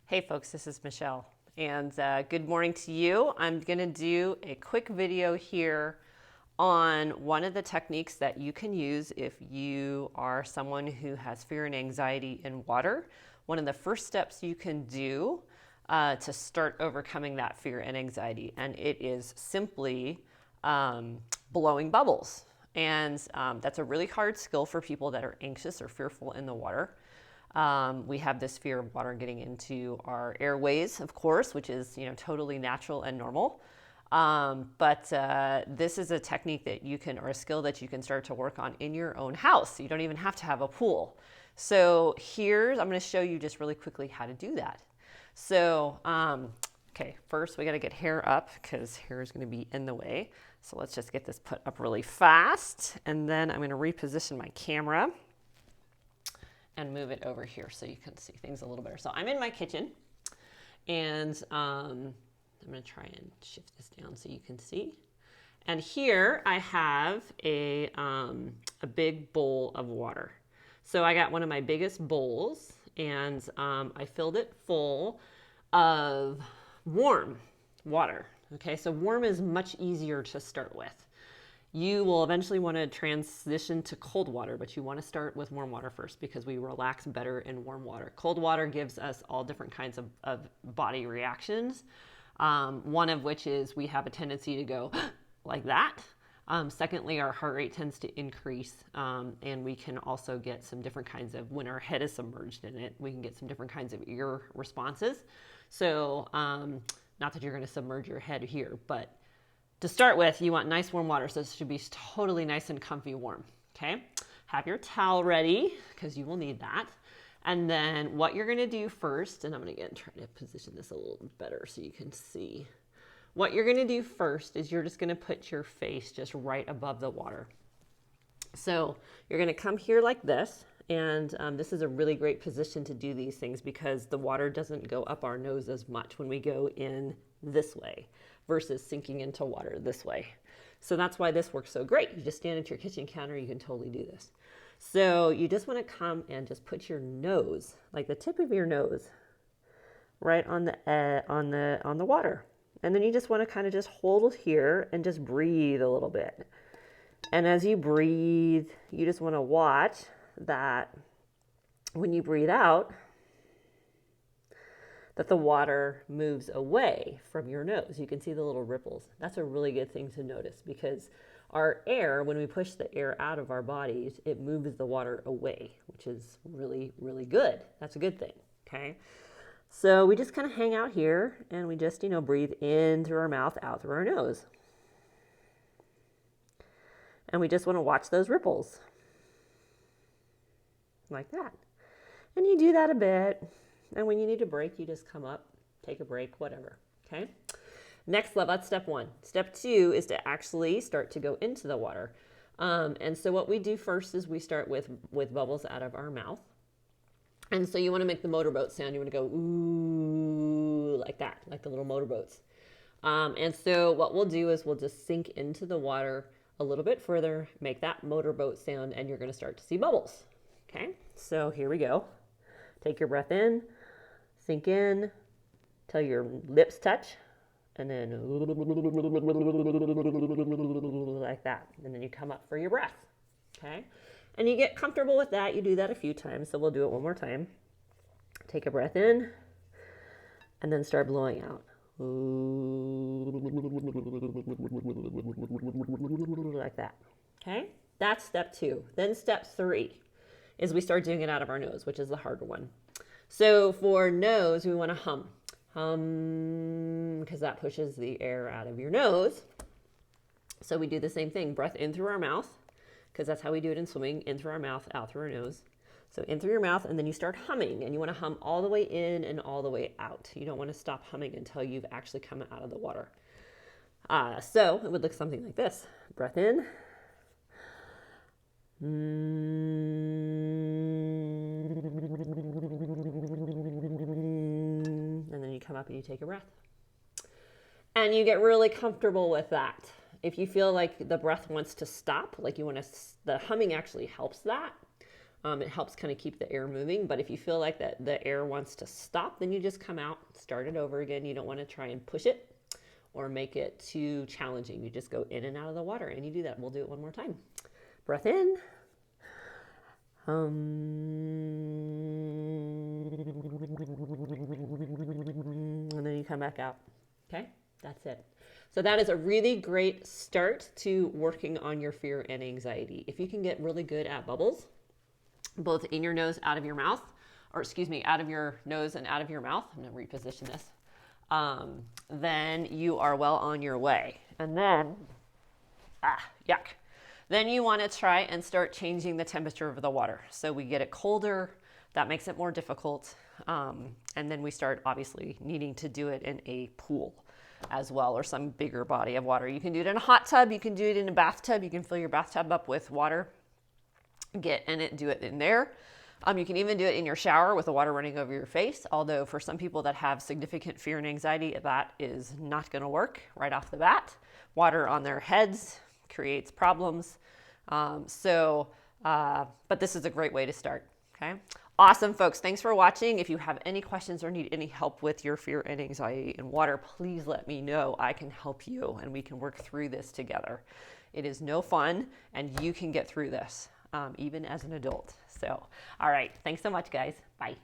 Hey folks, this is Michelle, and good morning to you. I'm going to do a quick video here on one of the techniques that you can use if you are someone who has fear and anxiety in water. One of the first steps you can do to start overcoming that fear and anxiety, and it is simply blowing bubbles. And that's a really hard skill for people that are anxious or fearful in the water. We have this fear of water getting into our airways, of course, which is totally natural and normal. But this is a technique that you can, or a skill that you can start to work on in your own house. You don't even have to have a pool. So I'm going to show you just really quickly how to do that. So, okay, first we got to get hair up because hair is going to be in the way. So let's just get this put up really fast. And then I'm going to reposition my camera and move it over here so you can see things a little better. So I'm in my kitchen, and I'm going to try and shift this down so you can see. And here I have a big bowl of water. So I got one of my biggest bowls, and I filled it full of warm water. Okay, so warm is much easier to start with. You will eventually want to transition to cold water, but you want to start with warm water first because we relax better in warm water. Cold water gives us all different kinds of body reactions, one of which is we have a tendency to go like that. Secondly, our heart rate tends to increase, and we can also get some different kinds of, when our head is submerged in it, we can get some different kinds of ear responses. So not that you're going to submerge your head here, but to start with, you want nice warm water, so this should be totally nice and comfy warm, okay? Have your towel ready, because you will need that. And then what you're gonna do first, and I'm gonna try to position this a little better so you can see. What you're gonna do first is you're just gonna put your face just right above the water. So you're gonna come here like this, and this is a really great position to do these things because the water doesn't go up our nose as much when we go in this way versus sinking into water this way. So that's why this works so great. You just stand at your kitchen counter, you can totally do this. So you just want to come and just put your nose, like the tip of your nose, right on the water. And then you just want to kind of just hold here and just breathe a little bit. And as you breathe, you just want to watch that when you breathe out, that the water moves away from your nose. You can see the little ripples. That's a really good thing to notice because our air, when we push the air out of our bodies, it moves the water away, which is really, really good. That's a good thing, okay? So we just kind of hang out here and we just, breathe in through our mouth, out through our nose. And we just want to watch those ripples. Like that. And you do that a bit. And when you need a break, you just come up, take a break, whatever, okay? Next level, that's step one. Step two is to actually start to go into the water. And so what we do first is we start with bubbles out of our mouth. And so you want to make the motorboat sound. You want to go ooh, like that, like the little motorboats. And so what we'll do is we'll just sink into the water a little bit further, make that motorboat sound, and you're going to start to see bubbles, okay? So here we go. Take your breath in. Sink in till your lips touch, and then like that. And then you come up for your breath, okay? And you get comfortable with that. You do that a few times, so we'll do it one more time. Take a breath in, and then start blowing out. Like that, okay? That's step two. Then step three is we start doing it out of our nose, which is the harder one. So for nose, we want to hum. Hum, because that pushes the air out of your nose. So we do the same thing. Breath in through our mouth, because that's how we do it in swimming. In through our mouth, out through our nose. So in through your mouth, and then you start humming. And you want to hum all the way in and all the way out. You don't want to stop humming until you've actually come out of the water. So it would look something like this. Breath in. And then you come up and you take a breath. And you get really comfortable with that. If you feel like the breath wants to stop, like you want to, the humming actually helps that. It helps kind of keep the air moving, but if you feel like that the air wants to stop, then you just come out, start it over again. You don't want to try and push it or make it too challenging. You just go in and out of the water, and you do that. We'll do it one more time. Breath in. And then you come back out. Okay, that's it. So that is a really great start to working on your fear and anxiety. If you can get really good at bubbles, both in your nose, out of your mouth, or excuse me, out of your nose and out of your mouth, I'm going to reposition this, then you are well on your way. And then, yuck. Then you want to try and start changing the temperature of the water. So we get it colder, that makes it more difficult. And then we start obviously needing to do it in a pool as well, or some bigger body of water. You can do it in a hot tub, you can do it in a bathtub, you can fill your bathtub up with water, get in it, do it in there. You can even do it in your shower with the water running over your face, although for some people that have significant fear and anxiety, that is not going to work right off the bat. Water on their heads creates problems. But this is a great way to start, okay? Awesome, folks. Thanks for watching. If you have any questions or need any help with your fear and anxiety in water, please let me know. I can help you, and we can work through this together. It is no fun, and you can get through this, even as an adult. So, all right. Thanks so much, guys. Bye.